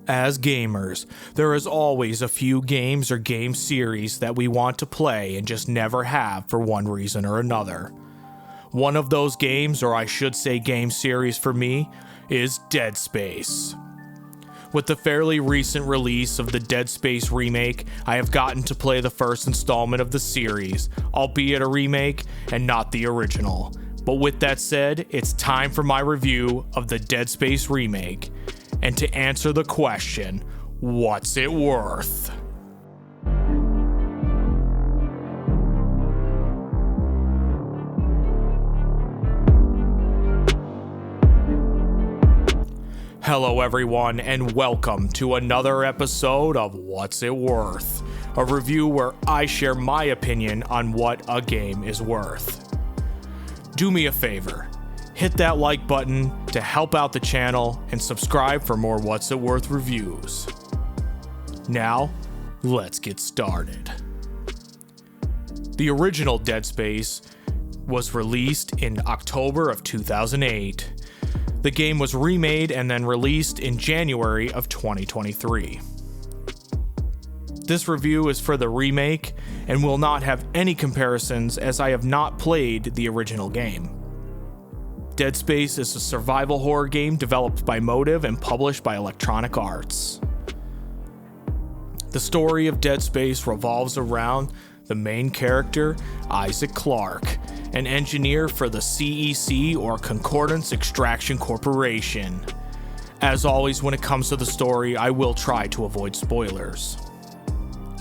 As gamers, there is always a few games or game series that we want to play and just never have for one reason or another. One of those games, or I should say game series for me, is Dead Space. With the fairly recent release of the Dead Space remake, I have gotten to play the first installment of the series, albeit a remake and not the original. But with that said, it's time for my review of the Dead Space remake. And to answer the question, what's it worth? Hello everyone, and welcome to another episode of What's It Worth? A review where I share my opinion on what a game is worth. Do me a favor. Hit that like button to help out the channel and subscribe for more What's It Worth reviews. Now, let's get started. The original Dead Space was released in October of 2008. The game was remade and then released in January of 2023. This review is for the remake and will not have any comparisons as I have not played the original game. Dead Space is a survival horror game developed by Motive and published by Electronic Arts. The story of Dead Space revolves around the main character, Isaac Clarke, an engineer for the CEC or Concordance Extraction Corporation. As always, when it comes to the story, I will try to avoid spoilers.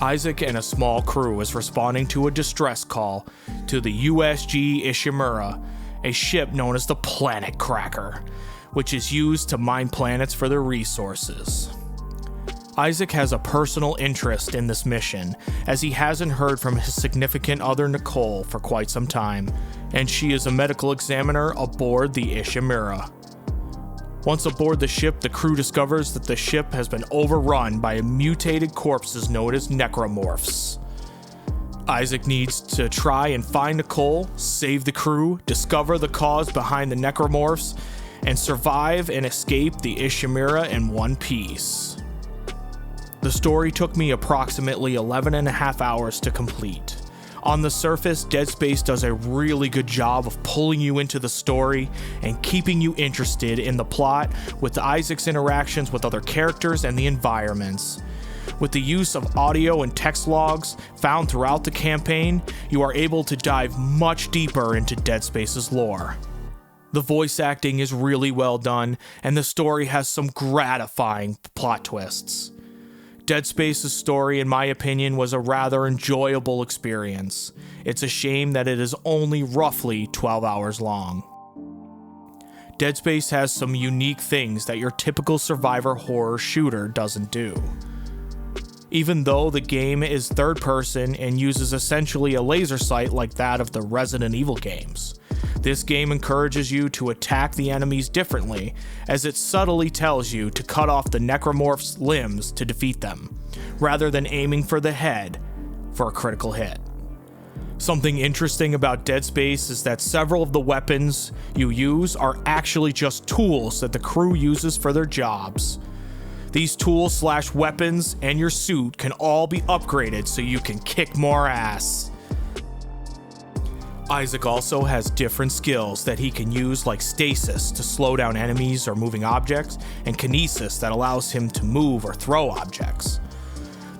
Isaac and a small crew is responding to a distress call to the USG Ishimura, a ship known as the Planet Cracker, which is used to mine planets for their resources. Isaac has a personal interest in this mission, as he hasn't heard from his significant other Nicole for quite some time, and she is a medical examiner aboard the Ishimura. Once aboard the ship, the crew discovers that the ship has been overrun by mutated corpses known as necromorphs. Isaac needs to try and find Nicole, save the crew, discover the cause behind the necromorphs, and survive and escape the Ishimura in one piece. The story took me approximately 11 and a half hours to complete. On the surface, Dead Space does a really good job of pulling you into the story and keeping you interested in the plot with Isaac's interactions with other characters and the environments. With the use of audio and text logs found throughout the campaign, you are able to dive much deeper into Dead Space's lore. The voice acting is really well done, and the story has some gratifying plot twists. Dead Space's story, in my opinion, was a rather enjoyable experience. It's a shame that it is only roughly 12 hours long. Dead Space has some unique things that your typical survivor horror shooter doesn't do. Even though the game is third person and uses essentially a laser sight like that of the Resident Evil games, this game encourages you to attack the enemies differently, as it subtly tells you to cut off the necromorph's limbs to defeat them, rather than aiming for the head for a critical hit. Something interesting about Dead Space is that several of the weapons you use are actually just tools that the crew uses for their jobs. These tools/weapons and your suit can all be upgraded so you can kick more ass. Isaac also has different skills that he can use, like stasis to slow down enemies or moving objects, and kinesis that allows him to move or throw objects.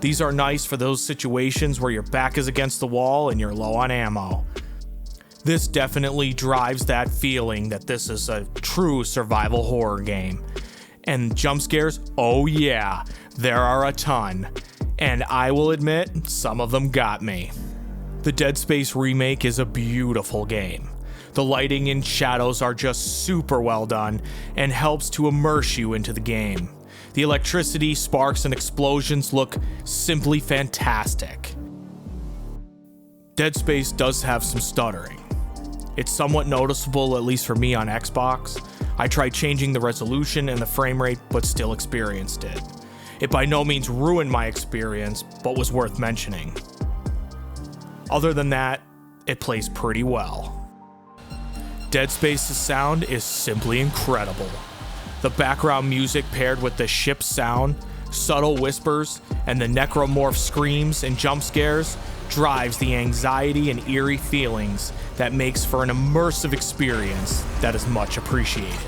These are nice for those situations where your back is against the wall and you're low on ammo. This definitely drives that feeling that this is a true survival horror game. And jump scares, oh yeah, there are a ton. And I will admit, some of them got me. The Dead Space remake is a beautiful game. The lighting and shadows are just super well done and helps to immerse you into the game. The electricity, sparks, and explosions look simply fantastic. Dead Space does have some stuttering. It's somewhat noticeable, at least for me on Xbox. I tried changing the resolution and the frame rate, but still experienced it. It by no means ruined my experience, but was worth mentioning. Other than that, it plays pretty well. Dead Space's sound is simply incredible. The background music paired with the ship's sound Subtle whispers and the necromorph screams and jump scares drives the anxiety and eerie feelings that makes for an immersive experience that is much appreciated.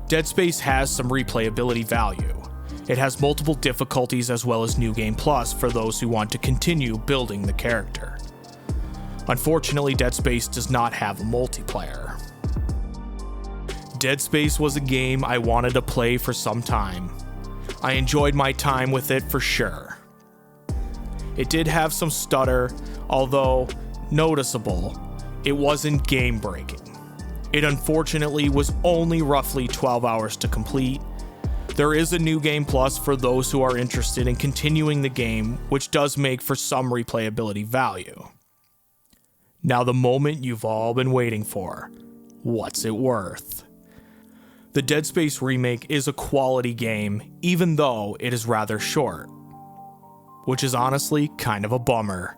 Dead Space has some replayability value. It has multiple difficulties as well as New Game Plus for those who want to continue building the character. Unfortunately, Dead Space does not have a multiplayer. Dead Space was a game I wanted to play for some time. I enjoyed my time with it for sure. It did have some stutter, although noticeable, it wasn't game-breaking. It unfortunately was only roughly 12 hours to complete. There is a New Game Plus for those who are interested in continuing the game, which does make for some replayability value. Now the moment you've all been waiting for. What's it worth? The Dead Space remake is a quality game, even though it is rather short. Which is honestly kind of a bummer.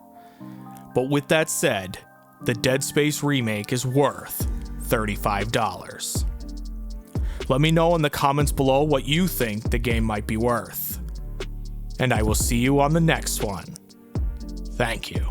But with that said, the Dead Space remake is worth $35. Let me know in the comments below what you think the game might be worth. And I will see you on the next one. Thank you.